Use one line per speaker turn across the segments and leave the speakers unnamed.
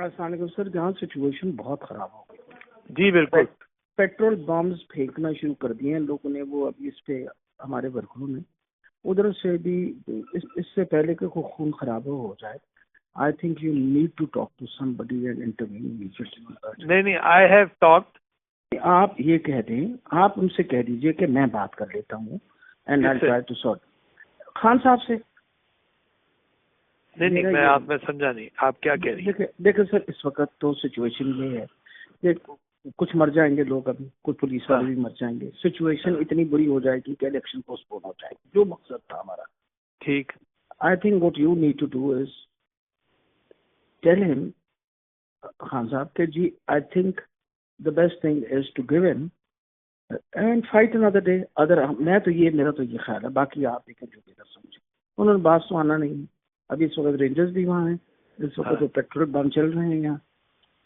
السلام علیکم سر. جہاں سچویشن بہت خراب ہو گئی.
جی بالکل.
پیٹرول بمز پھینکنا شروع کر دیے ہیں لوگوں نے. وہ ابھی اس پہ ہمارے ورکروں نے ادھر سے بھی اس سے پہلے کہ کوئی خون خراب ہو جائے. I think you need to talk to somebody and interview.
نہیں آئی ہیو ٹاکڈ.
آپ یہ کہہ دیں, آپ ان سے کہہ دیجئے کہ میں بات کر لیتا ہوں and I try to sort. Khan sahib سے.
نہیں میں سمجھا نہیں آپ کیا کہہ رہی ہیں.
دیکھیں سر, اس وقت تو سچویشن یہ ہے کہ کچھ مر جائیں گے لوگ, ابھی کچھ پولیس والے بھی مر جائیں گے. سچویشن اتنی بری ہو جائے گی کہ الیکشن پوسٹ پون ہو جائے گی, جو مقصد تھا ہمارا.
ٹھیک.
I think what you need to do is tell ہم خان صاحب کہ جی I think the best thing is to give in and fight another day. اگر میں تو یہ میرا تو یہ خیال ہے, باقی آپ دیکھیں جو بھی کر سمجھیں. انہوں نے بات تو آنا نہیں. ابھی اس وقت رینجرز بھی وہاں ہیں, اس وقت تو پیٹرول بم چل رہے ہیں یہاں,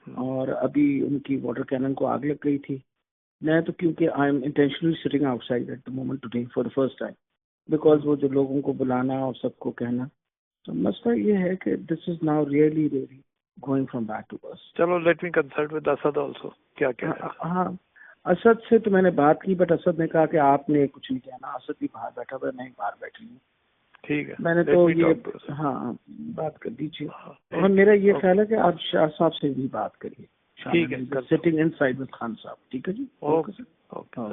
اور ابھی ان کی واٹر کینن کو آگ لگ گئی تھی. میں تو کیونکہ I am intentionally sitting outside at the moment today for the first time, because وہ جو لوگوں کو بلانا اور سب کو کہنا, تو مسئلہ یہ ہے کہ this is now really going from back to us.
چلو let me consult with Asad also. کیا کہہ رہے ہیں؟
ہاں اسد سے تو میں نے بات کی, بٹ اسد نے کہا کہ آپ نے کچھ نہیں کہنا. اسد بھی باہر بیٹھا ہوا ہے, میں باہر بیٹھی ہوں.
ٹھیک ہے,
میں نے تو یہ ہاں بات کر دیجیے. اور میرا یہ خیال ہے کہ آپ شاہ صاحب سے بھی بات کریے.
ٹھیک ہے,
sitting in side with Khan صاحب. ٹھیک ہے جی.
اوکے.